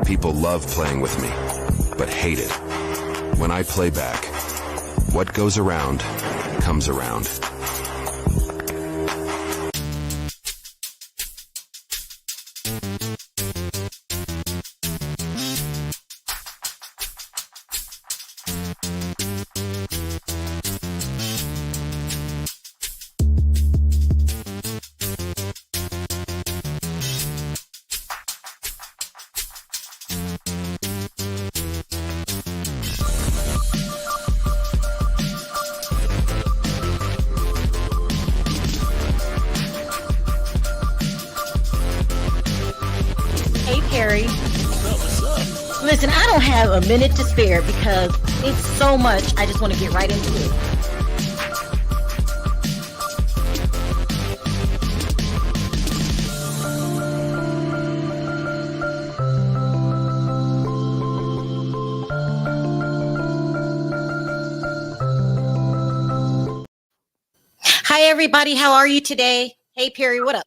People love playing with me, but hate it when I play back. What goes around comes around. Listen, I don't have a minute to spare because it's so much. I just want to get right into it. Hi, everybody. How are you today? Hey, Perry, what up?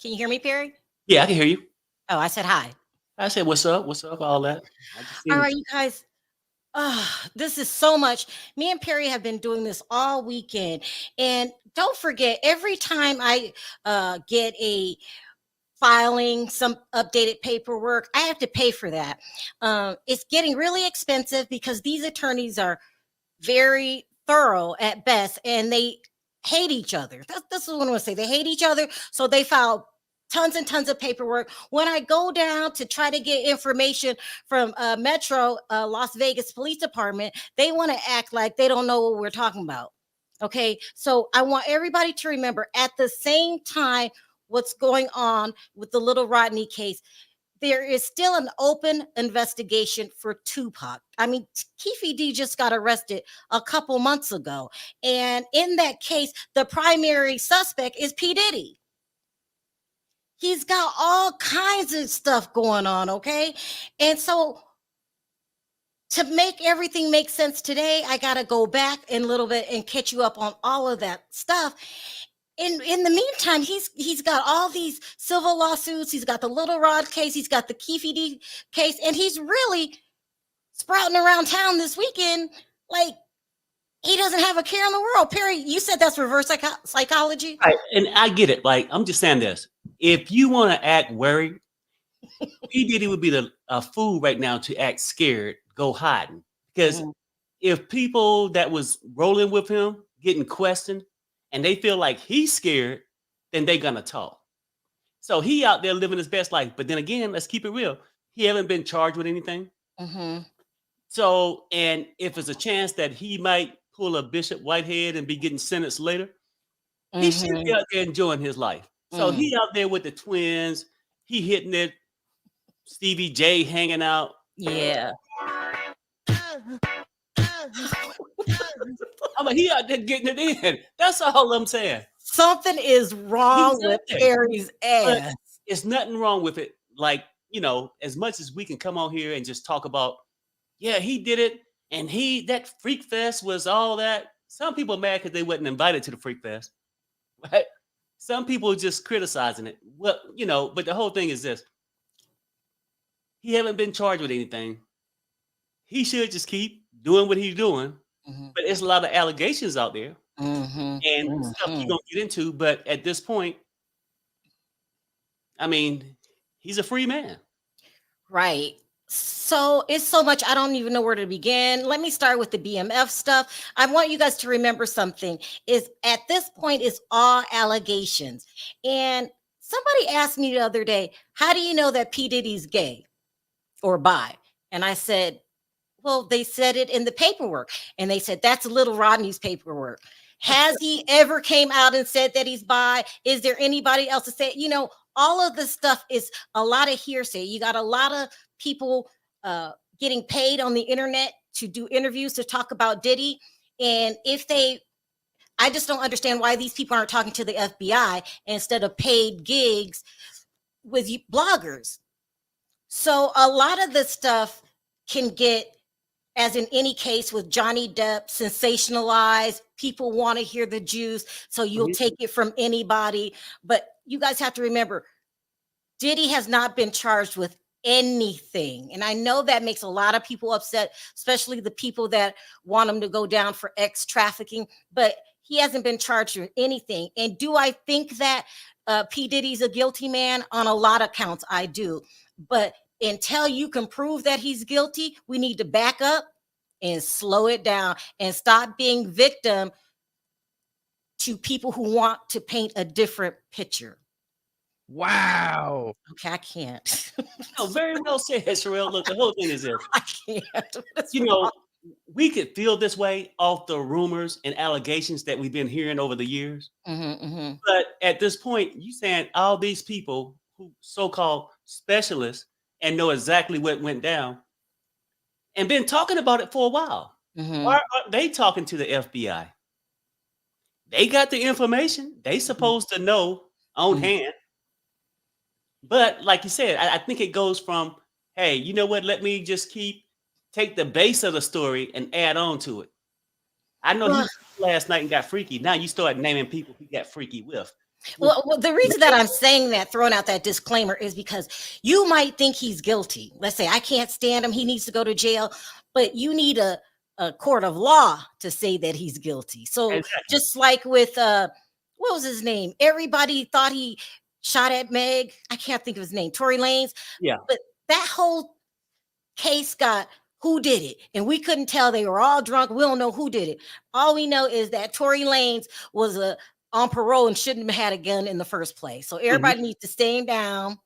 Can you hear me, Perry? Yeah, I can hear you. Oh, I said hi. I said, what's up? What's up? All that. All right, you guys. This is so much. Me and Perry have been doing this all weekend. And don't forget, every time I get a filing, some updated paperwork, I have to pay for that. It's getting really expensive because these attorneys are very thorough at best, and they hate each other. This is what I want to say. They hate each other, so they file tons and tons of paperwork. When I go down to try to get information from Metro Las Vegas Police Department, they want to act like they don't know what we're talking about. Okay, so I want everybody to remember at the same time what's going on with the Little Rodney case. There is still an open investigation for Tupac. I mean, Keefe D just got arrested a couple months ago. And in that case, the primary suspect is P. Diddy. He's got all kinds of stuff going on, okay? And so to make everything make sense today, I got to go back in a little bit and catch you up on all of that stuff. In the meantime, he's got all these civil lawsuits. He's got the Little Rod case. He's got the Keefe D case. And he's really sprouting around town this weekend like he doesn't have a care in the world. Perry, you said that's reverse psychology? Right, and I get it. Like, I'm just saying this. If you want to act worried, P. Diddy would be a fool right now to act scared, go hiding. Because if people that was rolling with him getting questioned, and they feel like he's scared, then they're gonna talk. So he out there living his best life. But then again, let's keep it real. He haven't been charged with anything. So, and if there's a chance that he might pull a Bishop Whitehead and be getting sentenced later, he should be out there enjoying his life. So he out there with the twins, he hitting it, Stevie J hanging out. Yeah. I mean, he out there getting it in. That's all I'm saying. Something is wrong with Perry's ass. It's nothing wrong with it. Like, you know, as much as we can come on here and just talk about, yeah, he did it, and that Freak Fest was all that. Some people are mad because they wasn't invited to the Freak Fest. Right? Some people are just criticizing it. Well, you know, but the whole thing is this. He haven't been charged with anything. He should just keep doing what he's doing. But there's a lot of allegations out there and stuff you're going to get into. But at this point, I mean, he's a free man. Right. So it's so much. I don't even know where to begin. Let me start with the BMF stuff. I want you guys to remember something is at this point it's all allegations. And somebody asked me the other day, how do you know that P. Diddy's gay or bi? And I said, well, they said it in the paperwork. And they said, that's Little Rodney's paperwork. Has he ever came out and said that he's bi? Is there anybody else to say? You know, all of this stuff is a lot of hearsay. You got a lot of people getting paid on the internet to do interviews to talk about Diddy. And I just don't understand why these people aren't talking to the FBI instead of paid gigs with bloggers. So a lot of this stuff can get, as in any case with Johnny Depp, sensationalized. People want to hear the juice, so you'll take it from anybody. But you guys have to remember, Diddy has not been charged with anything. And I know that makes a lot of people upset, especially the people that want him to go down for X trafficking, but he hasn't been charged with anything. And do I think that P. Diddy's a guilty man? On a lot of counts, I do. But until you can prove that he's guilty, we need to back up and slow it down and stop being victim to people who want to paint a different picture. Wow. Okay, I can't. No, very well said, Sharrell. Look, the whole thing is this. I can't. You know, we could feel this way off the rumors and allegations that we've been hearing over the years. But at this point, you saying all these people who so-called specialists and know exactly what went down and been talking about it for a while. Why aren't they talking to the FBI? They got the information. They supposed to know on hand. But like you said, I think it goes from, hey, you know what? Let me just take the base of the story and add on to it. I know he last night and got freaky. Now you start naming people he got freaky with. Well, the reason that I'm saying that, throwing out that disclaimer, is because you might think he's guilty. Let's say I can't stand him. He needs to go to jail. But you need a court of law to say that he's guilty. So just like with, what was his name? Everybody thought he shot at Meg. I can't think of his name. Tory Lanez. Yeah. But that whole case got who did it. And we couldn't tell. They were all drunk. We don't know who did it. All we know is that Tory Lanez was on parole and shouldn't have had a gun in the first place. So everybody needs to stay down.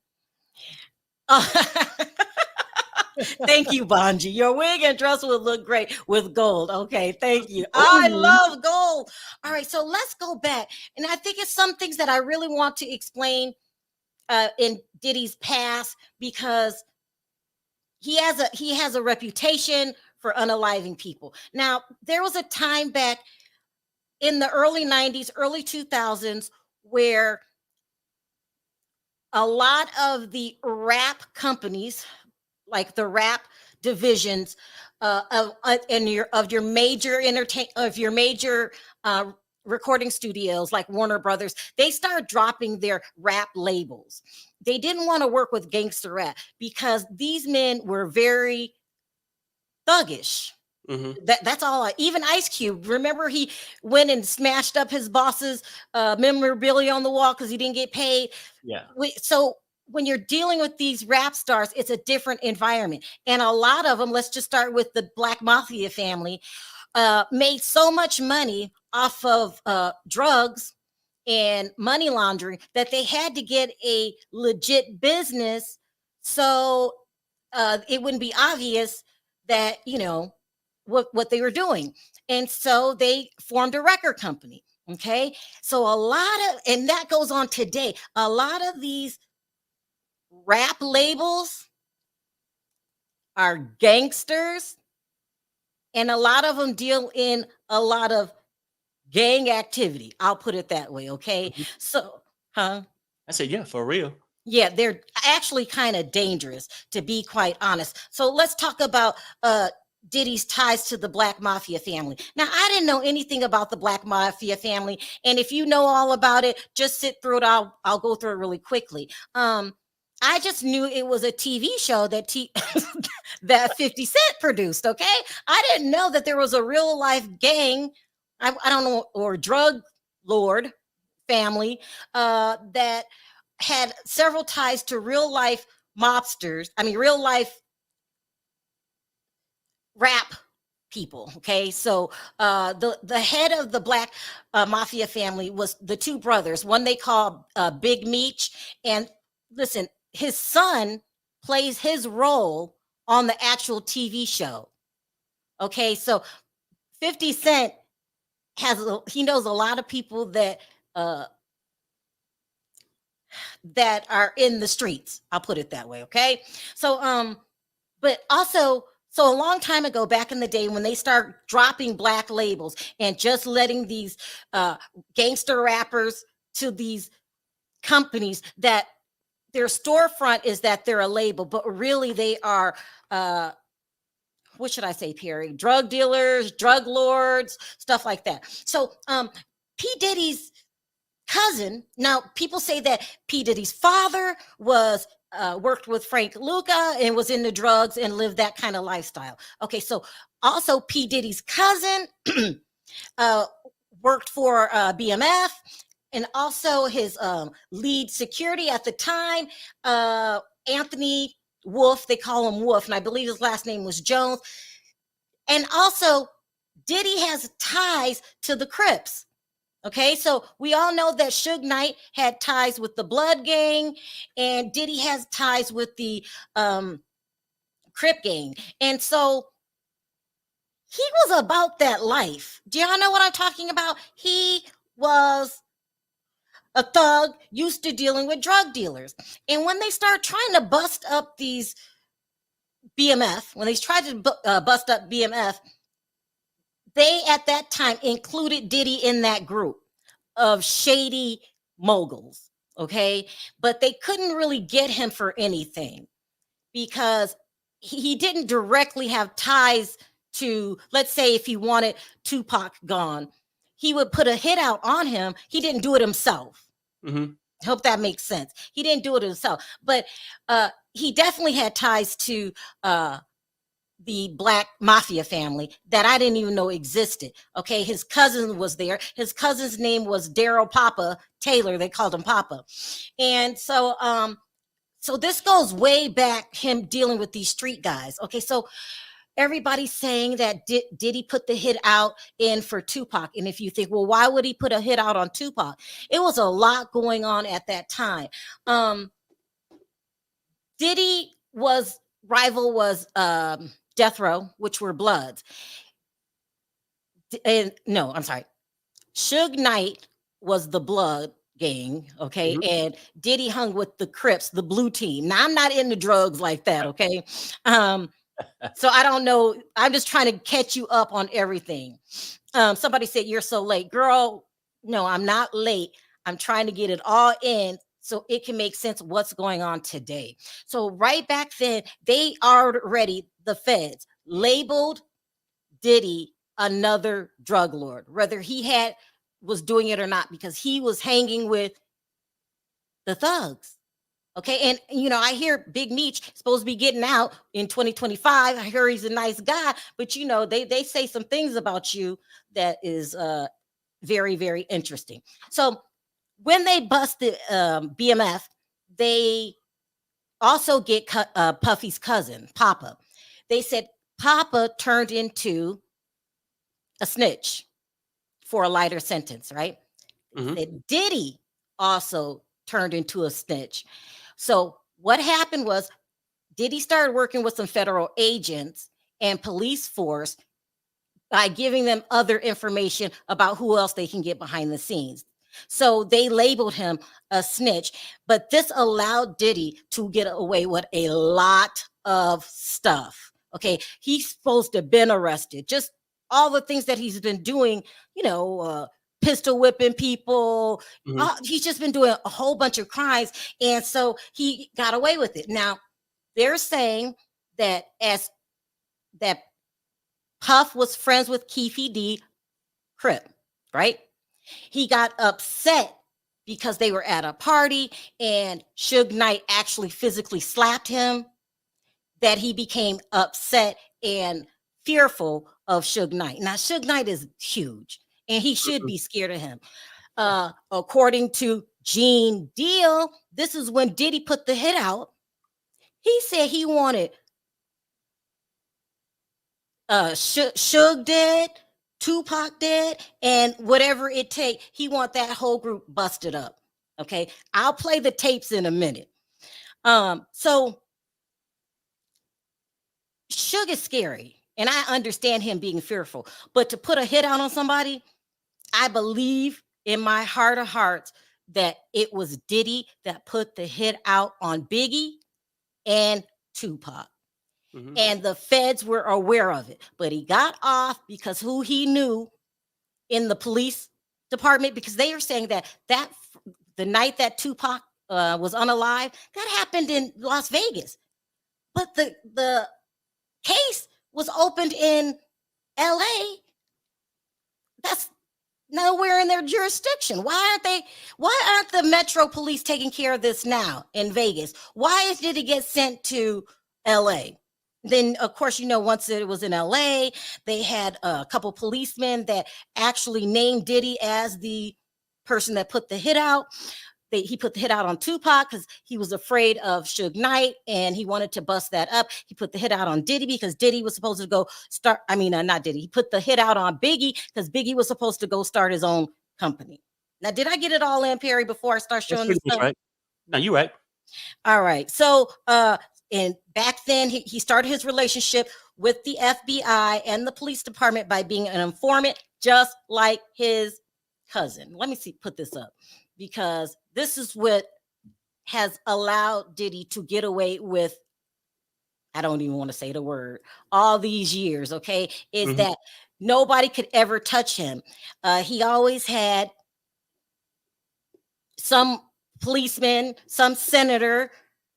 Thank you, Bonji. Your wig and dress would look great with gold. Okay, thank you. I love gold. All right, so let's go back. And I think it's some things that I really want to explain in Diddy's past, because he has a reputation for unaliving people. Now, there was a time back in the early 90s, early 2000s, where a lot of the rap companies, like the rap divisions of your major recording studios like Warner Brothers, they started dropping their rap labels. They didn't want to work with gangster rap because these men were very thuggish. That's all. Even Ice Cube, remember he went and smashed up his boss's memorabilia on the wall because he didn't get paid. Yeah. So when you're dealing with these rap stars, it's a different environment. And a lot of them, let's just start with the Black Mafia family, made so much money off of drugs and money laundering that they had to get a legit business so it wouldn't be obvious that, what they were doing. And so they formed a record company. Okay. So and that goes on today. A lot of these rap labels are gangsters, and a lot of them deal in a lot of gang activity. I'll put it that way. Okay. So, I said, yeah, for real. Yeah, they're actually kind of dangerous, to be quite honest. So let's talk about Diddy's ties to the Black Mafia family. Now, I didn't know anything about the Black Mafia family, and if you know all about it, just sit through it. I'll go through it really quickly. I just knew it was a TV show that that 50 Cent produced. Okay, I didn't know that there was a real life gang. I don't know, or drug lord family that had several ties to real life mobsters. I mean, real life rap people. Okay, so the head of the Black Mafia family was the two brothers. One they called Big Meech, and listen, his son plays his role on the actual TV show. Okay, so 50 Cent he knows a lot of people that that are in the streets. I'll put it that way. Okay, so but also, so a long time ago, back in the day, when they start dropping black labels and just letting these gangster rappers to these companies, that their storefront is that they're a label, but really they are, what should I say, Perry? Drug dealers, drug lords, stuff like that. So P. Diddy's cousin, now people say that P. Diddy's father was worked with Frank Lucas and was into drugs and lived that kind of lifestyle. Okay, so also P. Diddy's cousin worked for BMF, and also his lead security at the time, Anthony Wolf, they call him Wolf, and I believe his last name was Jones. And also, Diddy has ties to the Crips. Okay, so we all know that Suge Knight had ties with the Blood Gang, and Diddy has ties with the Crip Gang. And so he was about that life. Do y'all know what I'm talking about? He was a thug used to dealing with drug dealers. And when they start trying to bust up these BMF, when they tried to bust up BMF, they at that time included Diddy in that group of shady moguls, okay? But they couldn't really get him for anything because he didn't directly have ties to, let's say if he wanted Tupac gone, he would put a hit out on him. He didn't do it himself. Mm-hmm. I hope that makes sense. He didn't do it himself, but he definitely had ties to the Black Mafia Family that I didn't even know existed. Okay, his cousin was there. His cousin's name was Daryl Papa Taylor. They called him Papa, and so so this goes way back. Him dealing with these street guys. Okay, so everybody's saying that Diddy put the hit out in for Tupac, and if you think, well, why would he put a hit out on Tupac? It was a lot going on at that time. Diddy was rival was Death Row, which were Bloods. And no, I'm sorry. Suge Knight was the Blood gang, okay? Mm-hmm. And Diddy hung with the Crips, the blue team. Now, I'm not into drugs like that, okay? So I don't know. I'm just trying to catch you up on everything. Somebody said, you're so late. Girl, no, I'm not late. I'm trying to get it all in so it can make sense what's going on today. So right back then, they already, the feds, labeled Diddy another drug lord, whether he was doing it or not, because he was hanging with the thugs. Okay, and you know, I hear Big Meech supposed to be getting out in 2025. I hear he's a nice guy, but you know, they say some things about you that is very, very interesting. So when they busted BMF, they also get Puffy's cousin, Papa. They said Papa turned into a snitch for a lighter sentence, right? Mm-hmm. That Diddy also turned into a snitch. So what happened was Diddy started working with some federal agents and police force by giving them other information about who else they can get behind the scenes. So they labeled him a snitch, but this allowed Diddy to get away with a lot of stuff. Okay, he's supposed to have been arrested. Just all the things that he's been doing, you know, pistol whipping people. Mm-hmm. He's just been doing a whole bunch of crimes, and so he got away with it. Now they're saying that that Puff was friends with Keefe D, Crip, right? He got upset because they were at a party and Suge Knight actually physically slapped him, that he became upset and fearful of Suge Knight. Now, Suge Knight is huge and he should be scared of him. According to Gene Deal, this is when Diddy put the hit out. He said he wanted Suge dead, Tupac dead, and whatever it take, he want that whole group busted up. Okay, I'll play the tapes in a minute. So Suge is scary, and I understand him being fearful, but to put a hit out on somebody, I believe in my heart of hearts that it was Diddy that put the hit out on Biggie and Tupac. Mm-hmm. And the feds were aware of it, but he got off because who he knew in the police department, because they were saying that the night that Tupac was unalive, that happened in Las Vegas, but the case was opened in LA. nowhere in their jurisdiction. Why aren't the Metro Police taking care of this now in Vegas? Why did it get sent to LA? Then, of course, once it was in LA, they had a couple policemen that actually named Diddy as the person that put the hit out. He put the hit out on Tupac because he was afraid of Suge Knight and he wanted to bust that up. He put the hit out on Diddy because Diddy was supposed to go start. Not Diddy. He put the hit out on Biggie because Biggie was supposed to go start his own company. Now, did I get it all in, Perry, before I start showing this stuff? Right. No, you're right. All right. So, and back then he started his relationship with the FBI and the police department by being an informant, just like his cousin. Let me put this up, because this is what has allowed Diddy to get away with, I don't even want to say the word, all these years, okay, is that nobody could ever touch him. He always had some policeman, some senator,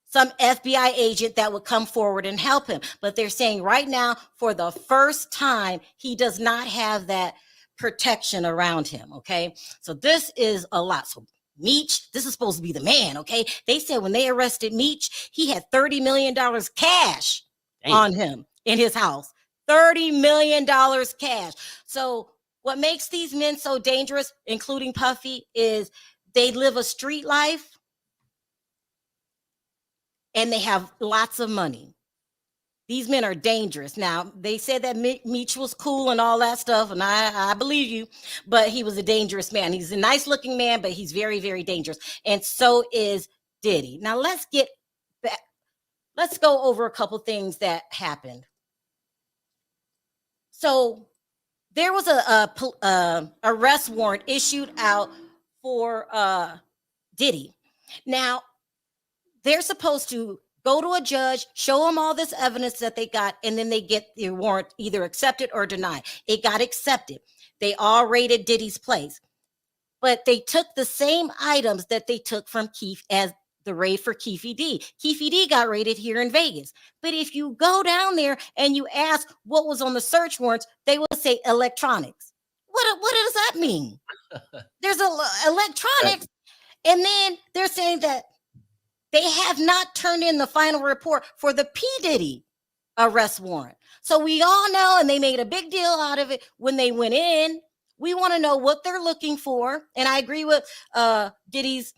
some FBI agent that would come forward and help him. But they're saying right now, for the first time, he does not have that protection around him, okay? So this is a lot. So Meech, this is supposed to be the man, okay? They said when they arrested Meech, he had $30 million cash on him in his house. $30 million cash. So what makes these men so dangerous, including Puffy, is they live a street life and they have lots of money. These men are dangerous. Now, they said that Meech was cool and all that stuff, and I believe you, but he was a dangerous man. He's a nice looking man, but he's very, very dangerous. And so is Diddy. Now, let's get back. Let's go over a couple things that happened. So there was a arrest warrant issued out for Diddy. Now, they're supposed to go to a judge, show them all this evidence that they got, and then they get the warrant either accepted or denied. It got accepted. They all raided Diddy's place. But they took the same items that they took from Keefe as the raid for Keefe D. Keefe D got raided here in Vegas. But if you go down there and you ask what was on the search warrants, they will say electronics. What does that mean? There's electronics. And then they're saying that they have not turned in the final report for the P. Diddy arrest warrant. So we all know, and they made a big deal out of it when they went in. We want to know what they're looking for. And I agree with Diddy's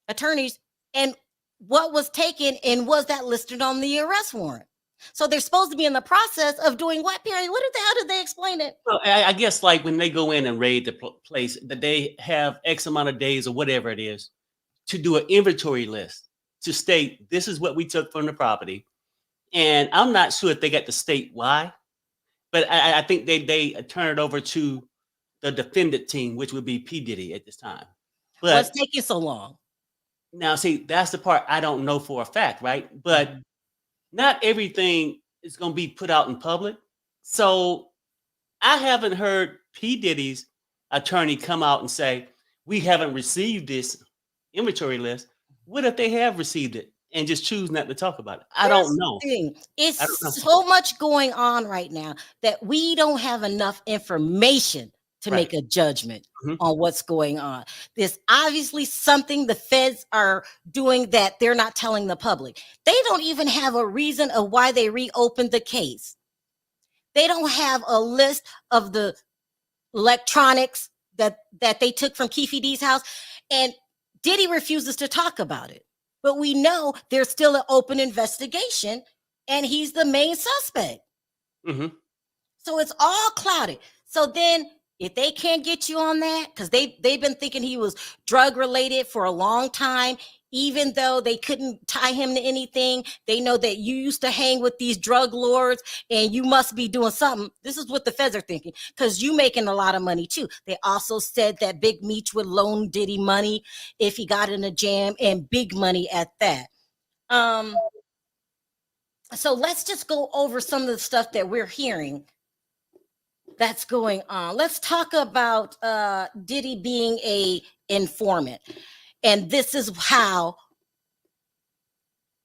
attorneys and what was taken, and was that listed on the arrest warrant. So they're supposed to be in the process of doing what, Perry? What the hell did they explain it? Well, I guess like when they go in and raid the place, that they have X amount of days or whatever it is to do an inventory list to state this is what we took from the property. And I'm not sure if they got to state why, but I think they turn it over to the defendant team, which would be P. Diddy at this time. But what's taking so long? Now, see, that's the part I don't know for a fact, right? But not everything is going to be put out in public. So I haven't heard P. Diddy's attorney come out and say, we haven't received this inventory list. What if they have received it and just choose not to talk about it? I don't know. It's so much going on right now that we don't have enough information to make a judgment on what's going on. There's obviously something the feds are doing that they're not telling the public. They don't even have a reason of why they reopened the case. They don't have a list of the electronics that they took from Keefe D's house. And Diddy refuses to talk about it. But we know there's still an open investigation, and he's the main suspect. So it's all clouded. So then if they can't get you on that, because they've been thinking he was drug related for a long time, even though they couldn't tie him to anything, they know that you used to hang with these drug lords and you must be doing something. This is what the feds are thinking, because you making a lot of money too. They also said that Big Meech would loan Diddy money if he got in a jam, and big money at that. So let's just go over some of the stuff that we're hearing that's going on. Let's talk about Diddy being a informant. And this is how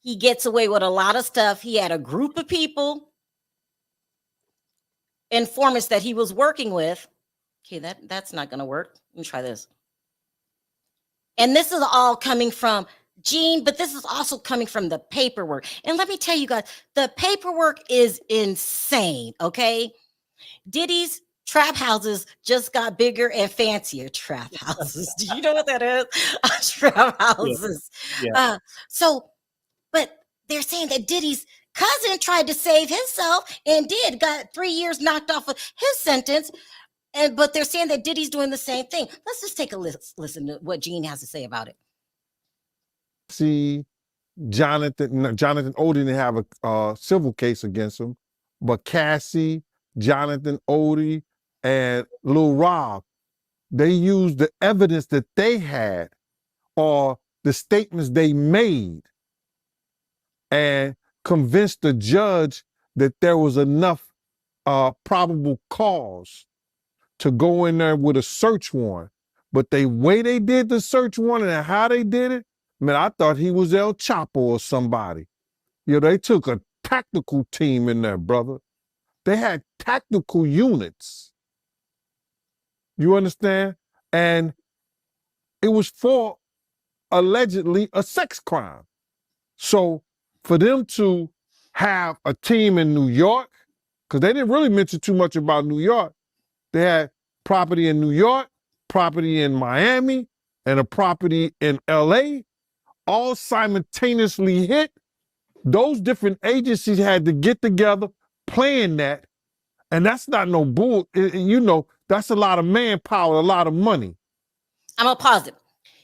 he gets away with a lot of stuff. He had a group of people, informants that he was working with, Okay, that's not gonna work. Let me try this. And this is all coming from Gene, but this is also coming from the paperwork. And let me tell you guys, the paperwork is insane. Okay, Diddy's trap houses just got bigger and fancier trap houses. Do you know what that is? Trap houses. Yeah. But they're saying that Diddy's cousin tried to save himself and got 3 years knocked off of his sentence. But they're saying that Diddy's doing the same thing. Let's just take a listen to what Gene has to say about it. See, Jonathan Odie didn't have a civil case against him, but Cassie, Jonathan Odie, and Lil Rob, they used the evidence that they had or the statements they made and convinced the judge that there was enough probable cause to go in there with a search warrant. But the way they did the search warrant and how they did it, man, I thought he was El Chapo or somebody. You know, they took a tactical team in there, brother. They had tactical units. You understand? And it was for allegedly a sex crime. So for them to have a team in New York, because they didn't really mention too much about New York. They had property in New York, property in Miami, and a property in LA, all simultaneously hit. Those different agencies had to get together, plan that, and that's not no bull. You know, that's a lot of manpower, a lot of money. I'm gonna pause it.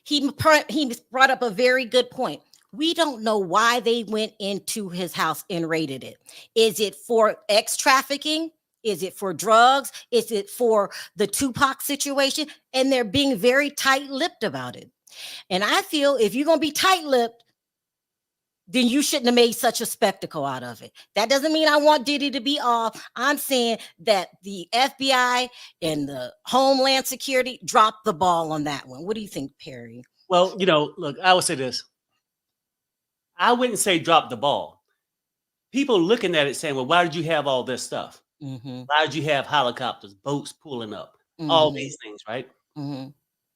He brought up a very good point. We don't know why they went into his house and raided it. Is it for X trafficking? Is it for drugs? Is it for the Tupac situation? And they're being very tight-lipped about it. And I feel if you're going to be tight-lipped, then you shouldn't have made such a spectacle out of it. That doesn't mean I want Diddy to be off. I'm saying that the FBI and the Homeland Security dropped the ball on that one. What do you think, Perry? Well, you know, look, I would say this. I wouldn't say drop the ball. People looking at it saying, well, why did you have all this stuff? Mm-hmm. Why did you have helicopters, boats pulling up, all these things, right? Mm-hmm.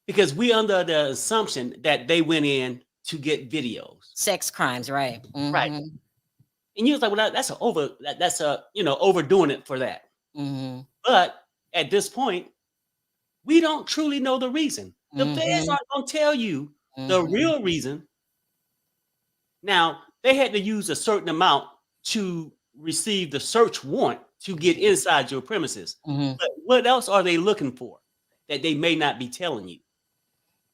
Because we under the assumption that they went in to get videos, sex crimes, right? Mm-hmm. Right. And you was like, well, that's overdoing it for that. Mm-hmm. But at this point, we don't truly know the reason. The feds aren't going to tell you the real reason. Now, they had to use a certain amount to receive the search warrant to get inside your premises. But what else are they looking for that they may not be telling you?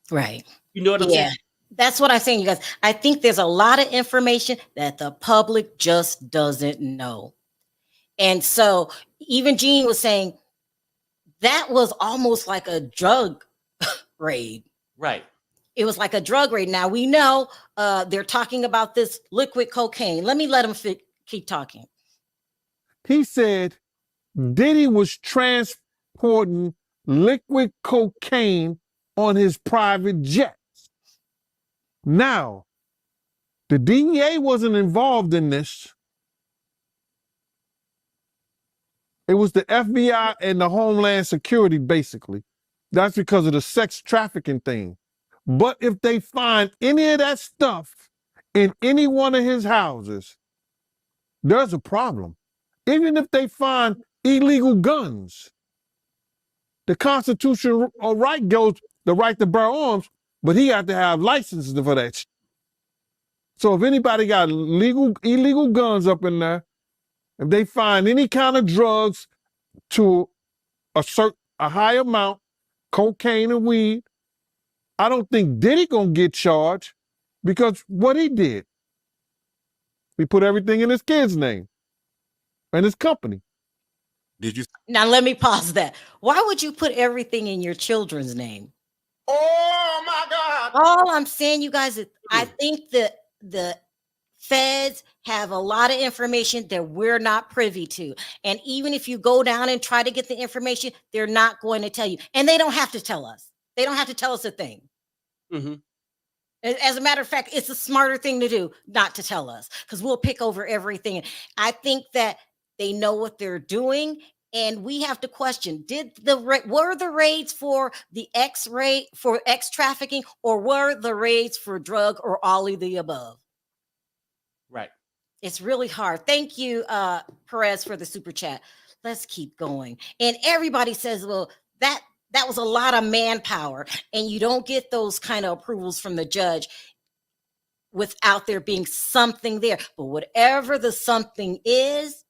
Right. You know what I'm saying? That's what I'm saying, you guys. I think there's a lot of information that the public just doesn't know. And so even Gene was saying that was almost like a drug raid. Right. It was like a drug raid. Now we know they're talking about this liquid cocaine. Let me let him keep talking. He said Diddy was transporting liquid cocaine on his private jets. Now, the DEA wasn't involved in this. It was the FBI and the Homeland Security, basically. That's because of the sex trafficking thing. But if they find any of that stuff in any one of his houses, there's a problem. Even if they find illegal guns, the constitutional right goes the right to bear arms, but he got to have licenses for that. So if anybody got illegal guns up in there, if they find any kind of drugs to a high amount, cocaine and weed, I don't think Diddy gonna get charged because what he did, he put everything in his kid's name and his company. Did you? Now let me pause that. Why would you put everything in your children's name? Oh my God. All I'm saying, you guys, is I think that the feds have a lot of information that we're not privy to. And even if you go down and try to get the information, they're not going to tell you. And they don't have to tell us. They don't have to tell us a thing. As a matter of fact, it's a smarter thing to do not to tell us because we'll pick over everything. I think that they know what they're doing And we have to question: were the raids for the X trafficking, or were the raids for drug, or all of the above? Right. It's really hard. Thank you, Perez, for the super chat. Let's keep going. And everybody says, well, that was a lot of manpower, and you don't get those kind of approvals from the judge without there being something there. But whatever the something is,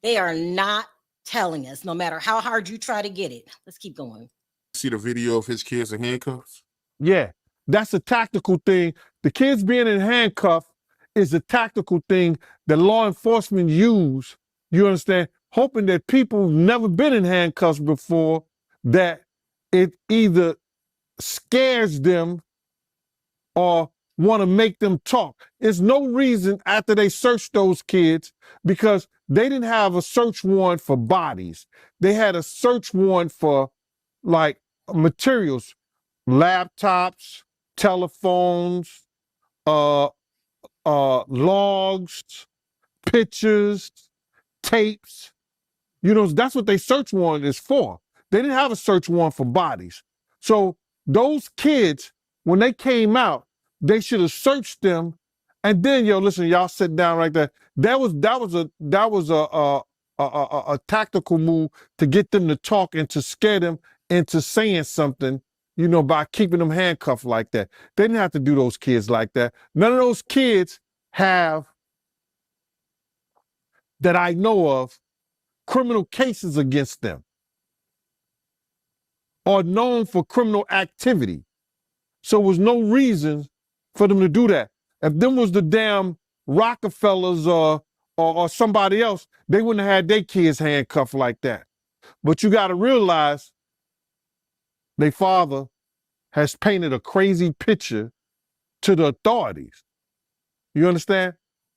they are not telling us, no matter how hard you try to get it. Let's keep going. See the video of his kids in handcuffs? Yeah, that's a tactical thing. The kids being in handcuffs is a tactical thing that law enforcement use, you understand, hoping that people who've never been in handcuffs before, that it either scares them or want to make them talk. There's no reason after they searched those kids, because they didn't have a search warrant for bodies. They had a search warrant for like materials, laptops, telephones, logs, pictures, tapes. You know, that's what they search warrant is for. They didn't have a search warrant for bodies. So those kids, when they came out, they should have searched them. And then, listen, y'all sit down right there. That was a tactical move to get them to talk and to scare them into saying something, by keeping them handcuffed like that. They didn't have to do those kids like that. None of those kids have, that I know of, criminal cases against them or known for criminal activity. So there was no reason for them to do that. If them was the damn Rockefellers or somebody else, they wouldn't have had their kids handcuffed like that. But you got to realize their father has painted a crazy picture to the authorities. You understand?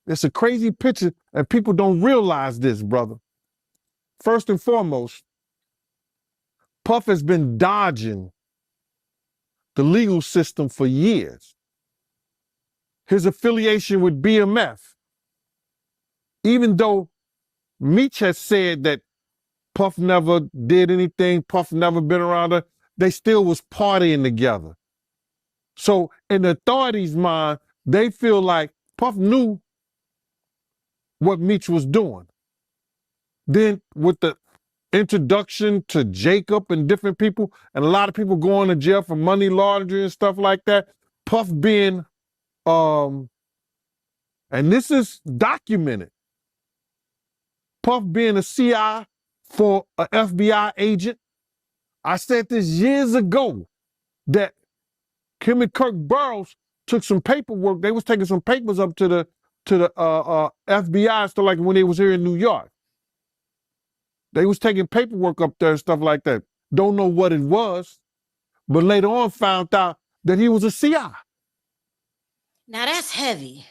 It's a crazy picture, and people don't realize this, brother. First and foremost, Puff has been dodging the legal system for years. His affiliation with BMF, even though Meech has said that Puff never did anything, Puff never been around her, they still was partying together. So in the authorities' mind, they feel like Puff knew what Meech was doing. Then with the introduction to Jacob and different people, and a lot of people going to jail for money laundering and stuff like that, Puff being, and this is documented, Puff being a CI for an FBI agent. I said this years ago, that him and Kirk Burroughs took some paperwork. They was taking some papers up to the FBI, stuff like when they was here in New York. They was taking paperwork up there and stuff like that. Don't know what it was, but later on found out that he was a CI. Now that's heavy,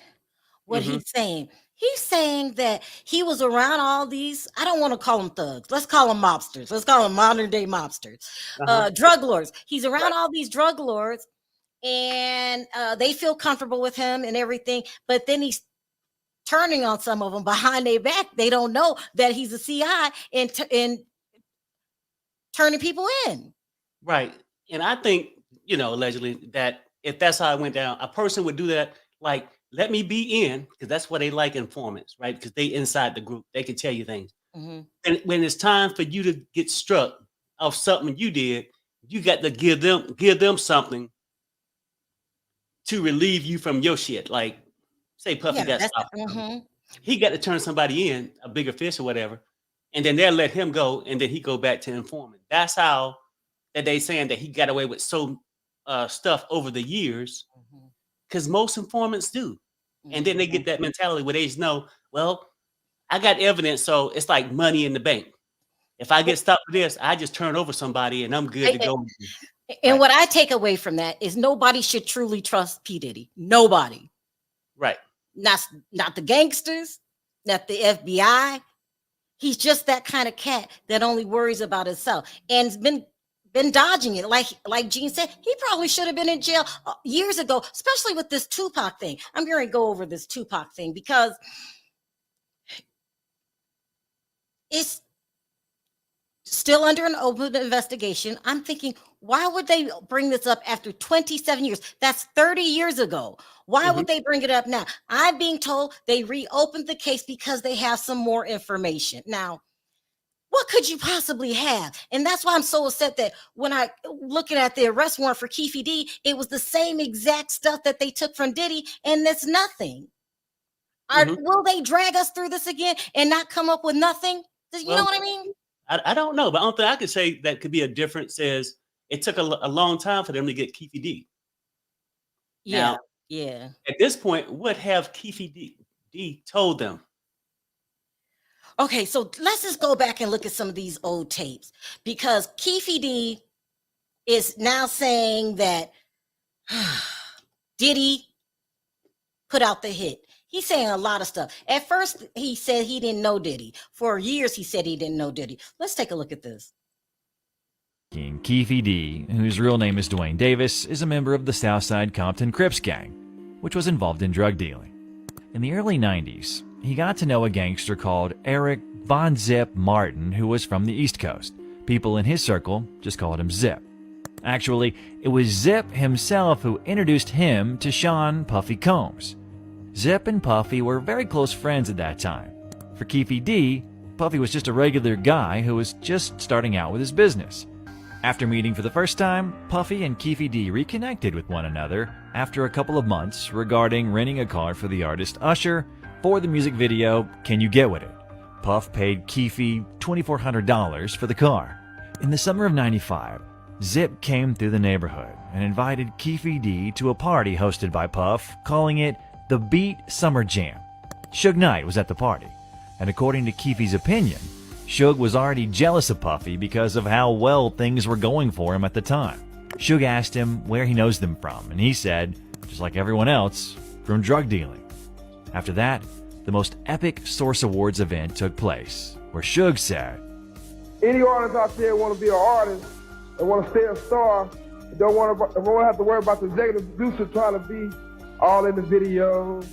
what he's saying. He's saying that he was around all these, I don't want to call them thugs. Let's call them mobsters. Let's call them modern day mobsters. Drug lords. He's around all these drug lords, and they feel comfortable with him and everything. But then he's turning on some of them behind their back. They don't know that he's a CI and turning people in. Right. And I think, allegedly, that if that's how it went down, a person would do that, like, let me be in, because that's what they like, informants, right? Because they inside the group. They can tell you things. And when it's time for you to get struck of something you did, you got to give them something to relieve you from your shit. Like, say Puffy got stopped. He got to turn somebody in, a bigger fish or whatever, and then they'll let him go, and then he go back to informant. That's how that they saying that he got away with so stuff over the years, because most informants do. And then they get that mentality where they just know, well, I got evidence, so it's like money in the bank. If I get stopped for this, I just turn over somebody and I'm good to go. And what I take away from that is nobody should truly trust P. Diddy. Nobody. Right. Not the gangsters, not the FBI. He's just that kind of cat that only worries about himself and has been dodging it. Like Gene said, he probably should have been in jail years ago, especially with this Tupac thing. I'm going to go over this Tupac thing because still under an open investigation. I'm thinking, why would they bring this up after 27 years? That's 30 years ago. Why would they bring it up now? I'm being told they reopened the case because they have some more information. Now, what could you possibly have? And that's why I'm so upset that when I looking at the arrest warrant for Keefe D, it was the same exact stuff that they took from Diddy, and that's nothing. Will they drag us through this again and not come up with nothing? You know what I mean? I don't know, but I don't think I could say that could be a difference. Is it took a long time for them to get Keefe D. Yeah, now, At this point, what have Keefe D told them? Okay, so let's just go back and look at some of these old tapes, because Keefe D is now saying that Diddy put out the hit. He's saying a lot of stuff. At first, he said he didn't know Diddy. For years, he said he didn't know Diddy. Let's take a look at this. Keefe D, whose real name is Dwayne Davis, is a member of the Southside Compton Crips gang, which was involved in drug dealing. In the early 90s, he got to know a gangster called Eric Von Zip Martin, who was from the East Coast. People in his circle just called him Zip. Actually, it was Zip himself who introduced him to Sean Puffy Combs. Zip and Puffy were very close friends at that time. For Keefe D, Puffy was just a regular guy who was just starting out with his business. After meeting for the first time, Puffy and Keefe D reconnected with one another after a couple of months regarding renting a car for the artist Usher for the music video Can You Get With It. Puff paid Keefe $2,400 for the car. In the summer of '95, Zip came through the neighborhood and invited Keefe D to a party hosted by Puff, calling it the Beat Summer Jam. Suge Knight was at the party, and according to Keefe's opinion, Suge was already jealous of Puffy because of how well things were going for him at the time. Suge asked him where he knows them from, and he said, just like everyone else, from drug dealing. After that, the most epic Source Awards event took place, where Suge said, any artist out there want to be an artist and want to stay a star, don't want to have to worry about the executive producer trying to be all in the videos,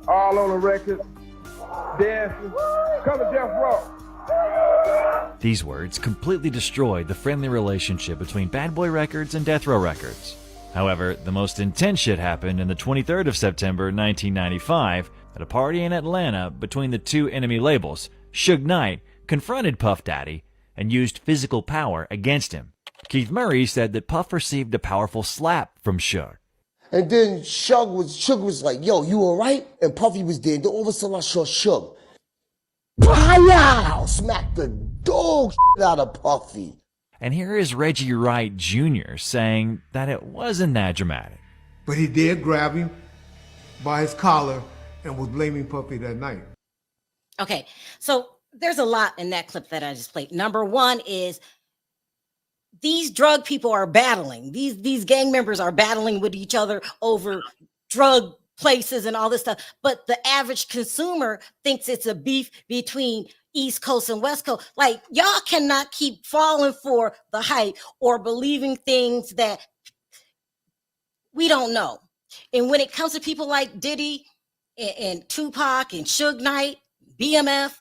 all on the record, dancing, come to Death Row. These words completely destroyed the friendly relationship between Bad Boy Records and Death Row Records. However, the most intense shit happened on the 23rd of September 1995 at a party in Atlanta between the two enemy labels. Suge Knight confronted Puff Daddy and used physical power against him. Keith Murray said that Puff received a powerful slap from Suge. And then Suge was like, yo, you all right? And Puffy was there. And then all of a sudden I saw Suge. Pow! Smacked the dog shit out of Puffy. And here is Reggie Wright Jr. saying that it wasn't that dramatic. But he did grab him by his collar and was blaming Puffy that night. Okay, so there's a lot in that clip that I just played. Number one is these drug people are battling. These gang members are battling with each other over drug places and all this stuff. But the average consumer thinks it's a beef between East Coast and West Coast. Like, y'all cannot keep falling for the hype or believing things that we don't know. And when it comes to people like Diddy and Tupac and Suge Knight, BMF,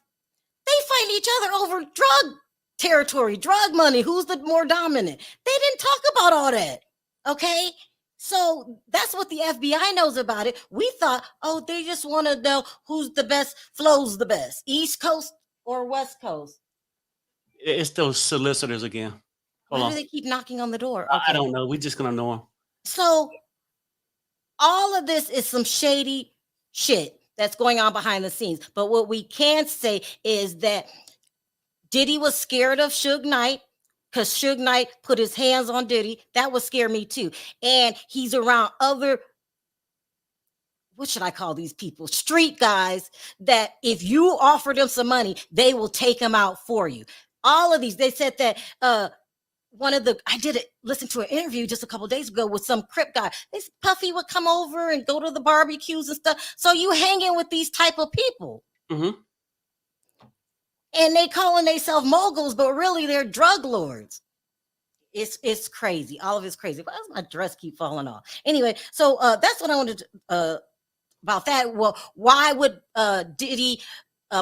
they fight each other over drug territory, drug money, who's the more dominant. They didn't talk about all that, okay? So that's what the FBI knows about it. We thought, oh, they just want to know who's the best, flows the best, East Coast or West Coast. It's those solicitors again. Hold Why on. do they keep knocking on the door? I Okay. don't know. We're just going to know them. So all of this is some shady shit that's going on behind the scenes. But what we can say is that Diddy was scared of Suge Knight because Suge Knight put his hands on Diddy. That would scare me too. And he's around other, what should I call these people? Street guys that if you offer them some money, they will take them out for you. All of these, they said that listen to an interview just a couple of days ago with some Crip guy. This Puffy would come over and go to the barbecues and stuff. So you hanging with these type of people. Mm-hmm. And they calling themselves moguls, but really they're drug lords. It's crazy. All of it's crazy. Why does my dress keep falling off? Anyway, so that's what I wanted to, about that. Well, why would Diddy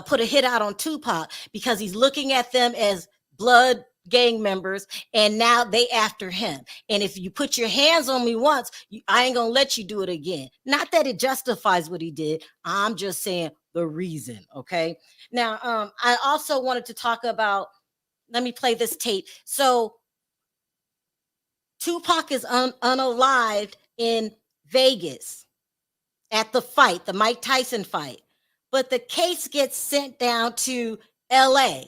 put a hit out on Tupac? Because he's looking at them as blood gang members, and now they after him. And if you put your hands on me once, I ain't gonna let you do it again. Not that it justifies what he did. I'm just saying the reason. Okay. Now, I also wanted to talk about. Let me play this tape. So, Tupac is unalived in Vegas at the fight, the Mike Tyson fight, but the case gets sent down to LA,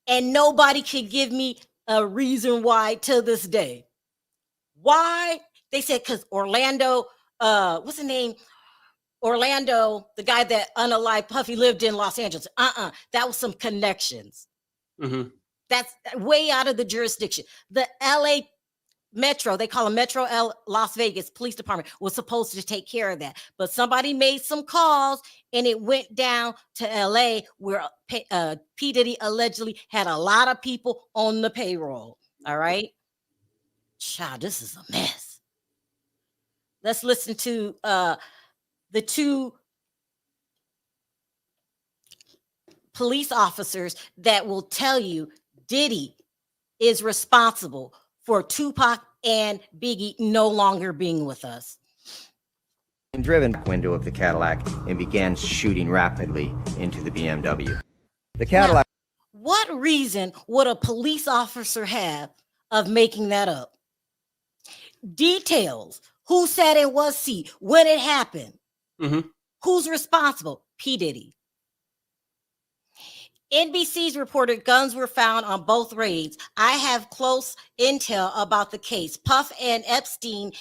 and nobody can give me a reason why till this day. Why? They said because Orlando, what's the name? Orlando, the guy that unalived Puffy lived in Los Angeles. That was some connections. Mm-hmm. That's way out of the jurisdiction. The LA Metro, they call them Las Vegas Police Department, was supposed to take care of that. But somebody made some calls and it went down to LA where P. Diddy allegedly had a lot of people on the payroll. All right. Child, this is a mess. Let's listen to the two police officers that will tell you Diddy is responsible for Tupac and Biggie no longer being with us. Driven window of the Cadillac and began shooting rapidly into the BMW. The Cadillac. Now, what reason would a police officer have of making that up? Details. Who said it was C? When it happened? Mm-hmm. Who's responsible? P. Diddy. NBC's reported guns were found on both raids. I have close intel about the case. Puff and Epstein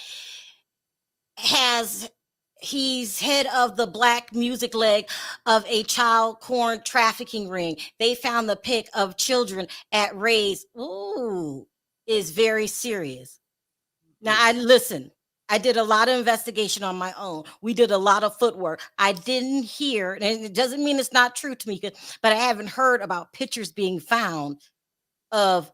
he's head of the black music leg of a child porn trafficking ring. They found the pic of children at raids. Ooh, is very serious. Now I did a lot of investigation on my own. We did a lot of footwork. I didn't hear, and it doesn't mean it's not true to me, but I haven't heard about pictures being found of,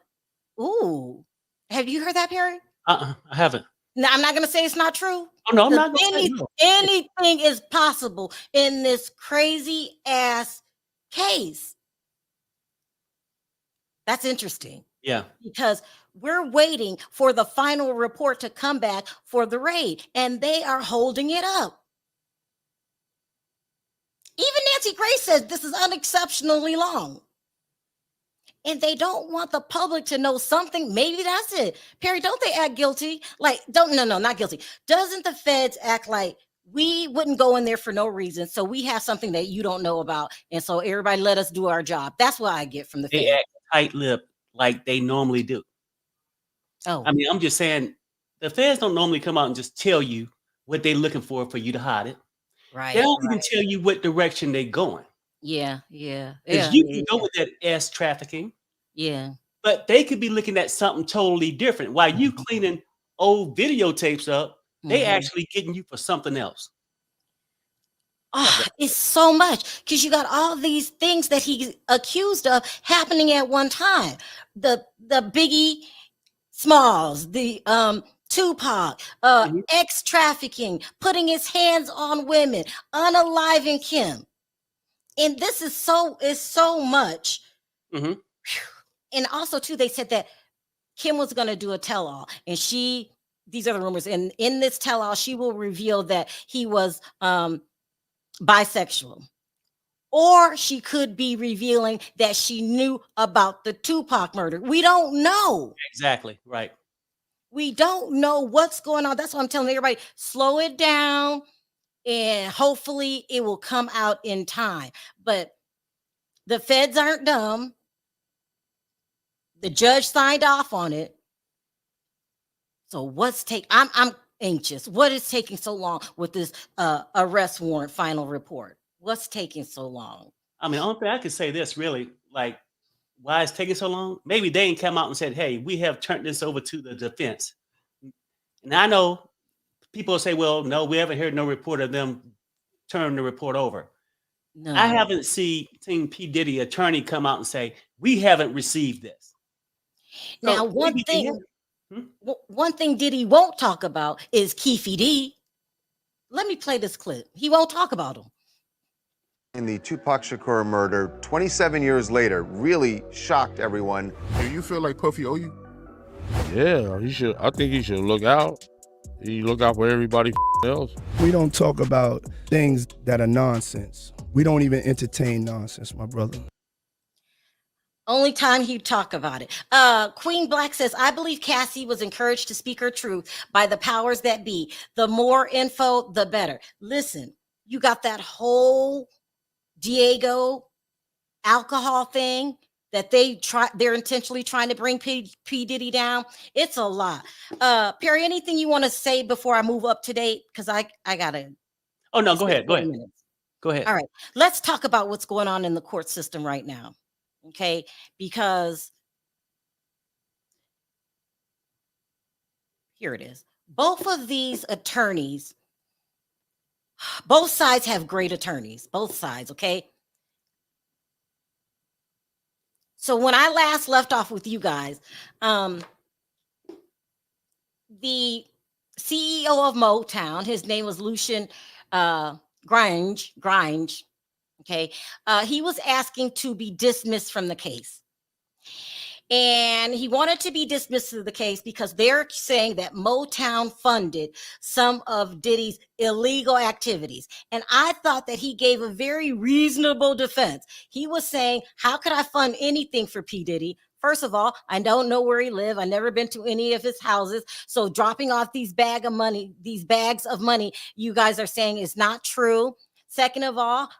ooh. Have you heard that, Perry? I haven't. Now, I'm not going to say it's not true. Oh, no, I'm not going to say no. Anything is possible in this crazy ass case. That's interesting. Yeah. Because we're waiting for the final report to come back for the raid, and they are holding it up. Even Nancy Grace says this is unexceptionally long. And they don't want the public to know something. Maybe that's it. Perry, don't they act guilty? Like, not guilty. Doesn't the feds act like we wouldn't go in there for no reason? So we have something that you don't know about. And so everybody let us do our job. That's what I get from the feds. They act tight-lipped like they normally do. Oh, I mean, I'm just saying the feds don't normally come out and just tell you what they're looking for you to hide it. right. They don't right. even tell you what direction they're going. Yeah. Because you can go with that S trafficking, Yeah. but they could be looking at something totally different. While you cleaning old videotapes up, they actually getting you for something else. Oh, it's so much because you got all these things that he's accused of happening at one time. The Biggie Smalls, the Tupac, ex trafficking, putting his hands on women, unaliving Kim, and this is so much. Mm-hmm. And also too, they said that Kim was going to do a tell-all, and these are the rumors. And in this tell-all, she will reveal that he was bisexual, or she could be revealing that she knew about the Tupac murder. We don't know. Exactly. Right. We don't know what's going on. That's why I'm telling everybody, slow it down, and hopefully it will come out in time. But the feds aren't dumb. The judge signed off on it. So I'm anxious. What is taking so long with this arrest warrant final report? What's taking so long? I mean, only thing I can say this really, like, why it's taking so long? Maybe they ain't come out and said, hey, we have turned this over to the defense. And I know people say, well, no, we haven't heard no report of them turn the report over. No. I haven't seen P. Diddy attorney come out and say, we haven't received this. Now, So one maybe they thing Diddy won't talk about is Keefe D. Let me play this clip. He won't talk about him. in the Tupac Shakur murder 27 years later really shocked everyone. Do you feel like Puffy owe you? Yeah, he should. I think he should look out. He look out for everybody else. We don't talk about things that are nonsense. We don't even entertain nonsense, my brother. Only time he'd talk about it. Queen Black says, I believe Cassie was encouraged to speak her truth by the powers that be. The more info, the better. Listen, you got that whole Diego alcohol thing that they're intentionally trying to bring P. Diddy down. It's a lot. Perry, anything you want to say before I move up to date? Because I gotta. Oh no, go ahead. Go ahead. Go ahead. All right. Let's talk about what's going on in the court system right now. Okay, because here it is. Both of these attorneys, both sides have great attorneys, both sides, okay? So when I last left off with you guys, the CEO of Motown, his name was Lucian Grange, okay, he was asking to be dismissed from the case. And he wanted to be dismissed from the case because they're saying that Motown funded some of Diddy's illegal activities. And I thought that he gave a very reasonable defense. He was saying, how could I fund anything for P. Diddy? First of all, I don't know where he lives. I've never been to any of his houses. So dropping off these bags of money, you guys are saying is not true. Second of all,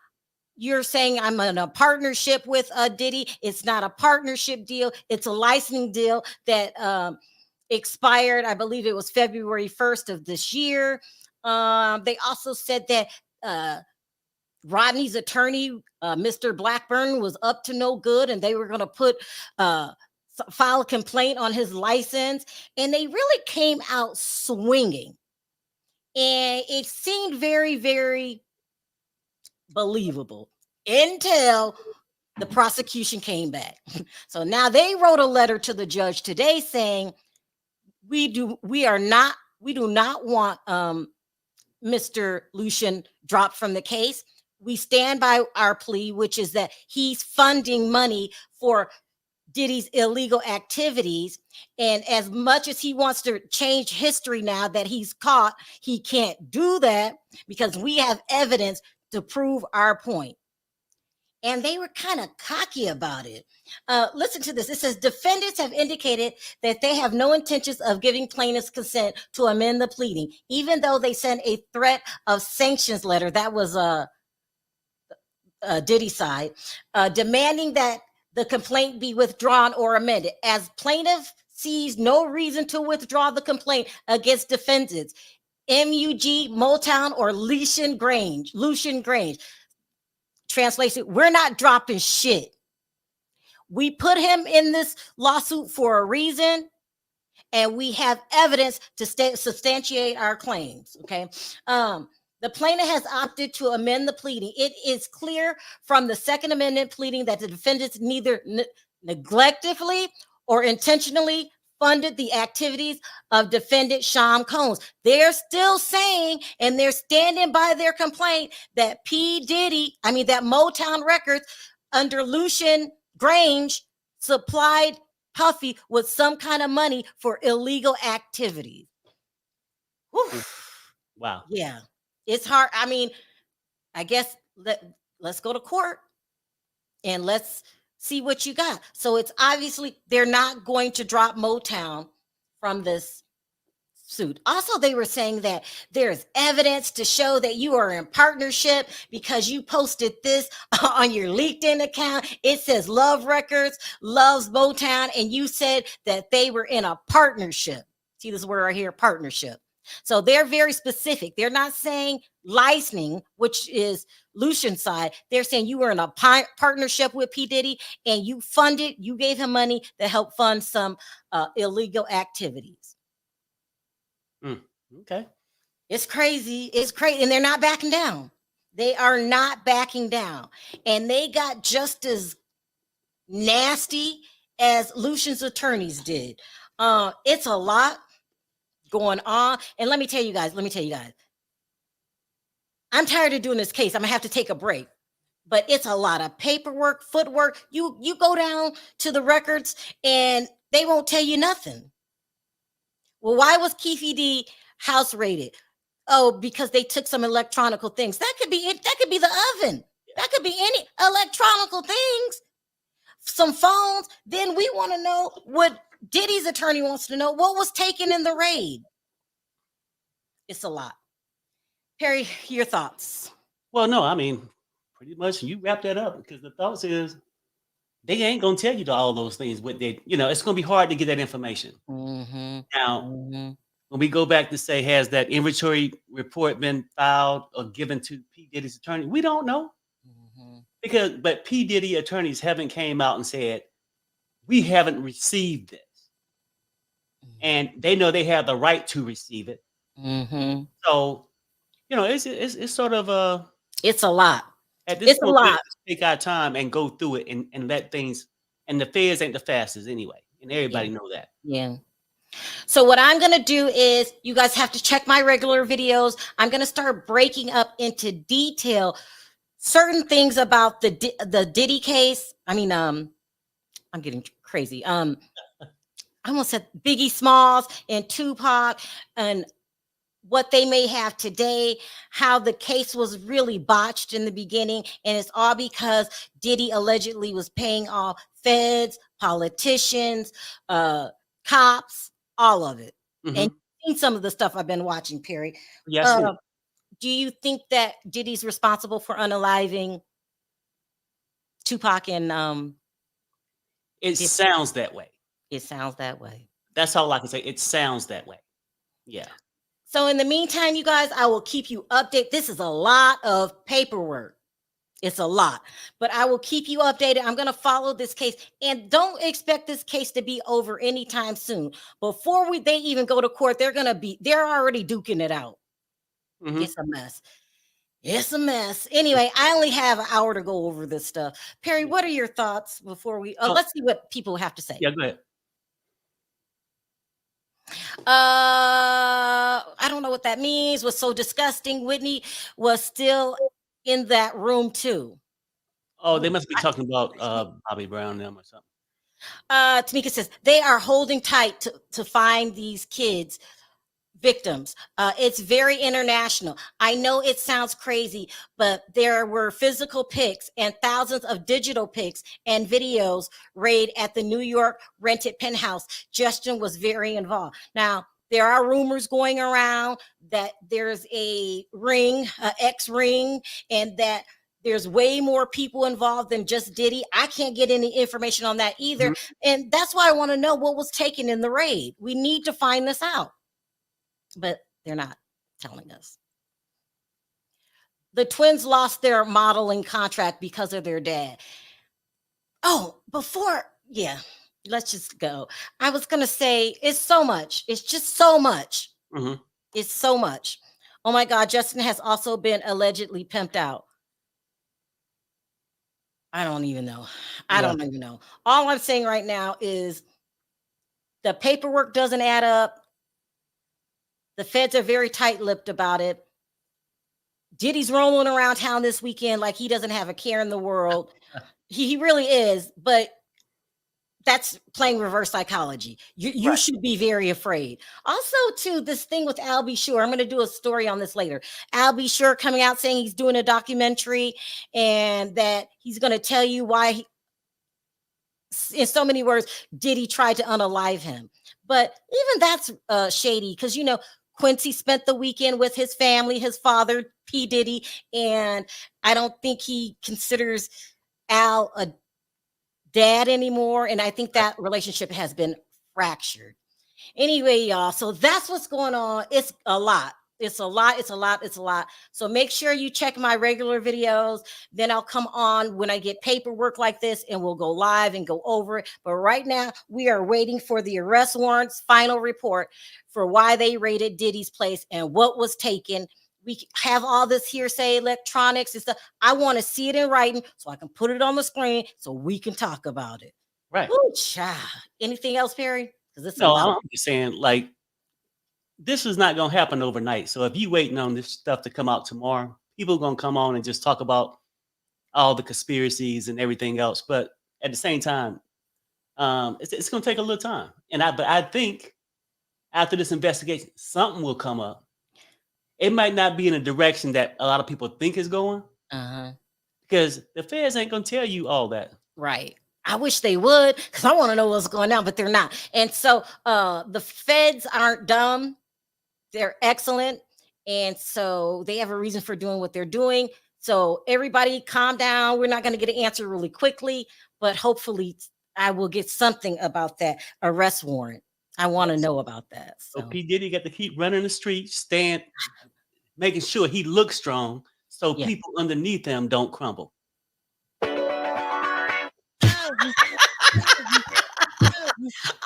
you're saying I'm in a partnership with Diddy. It's not a partnership deal. It's a licensing deal that expired. I believe it was February 1st of this year. They also said that Rodney's attorney, Mr. Blackburn, was up to no good, and they were going to file a complaint on his license. And they really came out swinging. And it seemed very, very believable until the prosecution came back. So now they wrote a letter to the judge today saying we do not want Mr. Lucian dropped from the case. We stand by our plea, which is that he's funding money for Diddy's illegal activities. And as much as he wants to change history now that he's caught, he can't do that because we have evidence to prove our point. And they were kind of cocky about it. Listen to this. It says defendants have indicated that they have no intentions of giving plaintiffs consent to amend the pleading, even though they sent a threat of sanctions letter. That was Diddy side, demanding that the complaint be withdrawn or amended. As plaintiff sees no reason to withdraw the complaint against defendants, MUG, Motown, or Lucian Grange. Translation, we're not dropping shit. We put him in this lawsuit for a reason, and we have evidence to substantiate our claims, okay? The plaintiff has opted to amend the pleading. It is clear from the Second Amendment pleading that the defendants neither neglectfully or intentionally funded the activities of defendant Sean Combs. They're still saying, and they're standing by their complaint that that Motown Records under Lucian Grange supplied Puffy with some kind of money for illegal activities. Whew. Wow. Yeah, it's hard. I mean, I guess let's go to court and let's see what you got. So it's obviously they're not going to drop Motown from this suit. Also, they were saying that there's evidence to show that you are in partnership because you posted this on your LinkedIn account. It says Love Records loves Motown, and you said that they were in a partnership. See this word right here, partnership. So they're very specific. They're not saying licensing, which is Lucian's side. They're saying you were in a partnership with P. Diddy and you gave him money to help fund some illegal activities. Okay. It's crazy. It's crazy. And they're not backing down. They are not backing down. And they got just as nasty as Lucian's attorneys did. It's a lot going on. And let me tell you guys, I'm tired of doing this case. I'm gonna have to take a break but it's a lot of paperwork, footwork. You go down to the records and they won't tell you nothing. Well, why was Keefe D house raided? Oh, because they took some electronical things. That could be it. That could be the oven. That could be any electronical things. Some phones. Then we want to know what Diddy's attorney wants to know. What was taken in the raid? It's a lot. Perry, your thoughts? Well, no, I mean, pretty much you wrap that up because the thoughts is they ain't gonna tell you all those things. What they, it's gonna be hard to get that information. Now, when we go back to say, has that inventory report been filed or given to P. Diddy's attorney? We don't know. But P. Diddy attorneys haven't came out and said, we haven't received this. And they know they have the right to receive it. So, it's sort of it's a lot. At this it's point, a lot. we have to take our time and go through it and let things, and the feds ain't the fastest anyway. And everybody know that. Yeah. So what I'm going to do is you guys have to check my regular videos. I'm going to start breaking up into detail certain things about the Diddy case. I mean, I'm getting crazy. I almost said Biggie Smalls and Tupac and what they may have today, how the case was really botched in the beginning. And it's all because Diddy allegedly was paying off feds, politicians, cops, all of it. And you've seen some of the stuff I've been watching, Perry. Yes. Do you think that Diddy's responsible for unaliving Tupac and it sounds that way. It sounds that way. That's all I can say. It sounds that way. Yeah. So in the meantime, you guys, I will keep you updated. This is a lot of paperwork. It's a lot, but I will keep you updated. I'm going to follow this case, and don't expect this case to be over anytime soon. Before they even go to court, they're already duking it out. It's a mess. It's a mess. Anyway, I only have an hour to go over this stuff. Perry, what are your thoughts before we, let's see what people have to say. Yeah, go ahead. I don't know what that means. Was so disgusting. Whitney was still in that room too. Oh, they must be talking about Bobby Brown them or something. Tamika says they are holding tight to find these kids victims. It's very international. I know it sounds crazy, but there were physical pics and thousands of digital pics and videos raid at the New York rented penthouse. Justin was very involved. Now, there are rumors going around that there's a ring, an X ring, and that there's way more people involved than just Diddy. I can't get any information on that either. And that's why I want to know what was taken in the raid. We need to find this out. But they're not telling us. The twins lost their modeling contract because of their dad. Let's just go. I was going to say it's so much. It's just so much. It's so much. Oh my God, Justin has also been allegedly pimped out. I don't even know. I don't even know. All I'm saying right now is the paperwork doesn't add up. The feds are very tight-lipped about it. Diddy's rolling around town this weekend like he doesn't have a care in the world. He really is, but that's playing reverse psychology. You should be very afraid. Also, too, this thing with Al B. Sure, I'm going to do a story on this later. Al B. Sure coming out saying he's doing a documentary and that he's going to tell you why, in so many words, Diddy tried to unalive him. But even that's shady because, Quincy spent the weekend with his family, his father, P. Diddy, and I don't think he considers Al a dad anymore. And I think that relationship has been fractured. Anyway, y'all, so that's what's going on. It's a lot. It's a lot. It's a lot. It's a lot. So make sure you check my regular videos. Then I'll come on when I get paperwork like this and we'll go live and go over it. But right now we are waiting for the arrest warrant's final report for why they raided Diddy's place and what was taken. We have all this hearsay, electronics and stuff. I want to see it in writing so I can put it on the screen so we can talk about it. Right. Ooh, child. Anything else, Perry? No, I'm just saying, like, this is not going to happen overnight. So if you waiting on this stuff to come out tomorrow, people are going to come on and just talk about all the conspiracies and everything else. But at the same time, it's going to take a little time. But I think after this investigation, something will come up. It might not be in a direction that a lot of people think is going, because the feds ain't going to tell you all that. Right. I wish they would, because I want to know what's going on, but they're not. And so the feds aren't dumb. They're excellent. And so they have a reason for doing what they're doing. So everybody calm down. We're not going to get an answer really quickly, but hopefully I will get something about that arrest warrant. I want to know about that. So P. Diddy got to keep running the streets, making sure he looks strong so people underneath him don't crumble.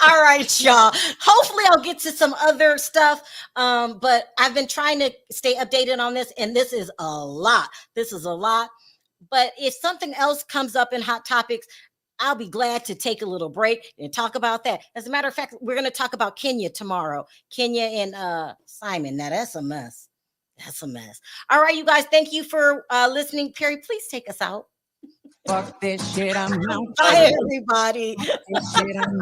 All right, y'all. Hopefully I'll get to some other stuff. But I've been trying to stay updated on this, and this is a lot. But if something else comes up in Hot Topics, I'll be glad to take a little break and talk about that. As a matter of fact, we're going to talk about Kenya tomorrow. Kenya and Simon. Now that's a mess. All right, you guys. Thank you for listening. Perry, please take us out. Fuck this shit. I'm out. Bye, everybody. Fuck this shit, I'm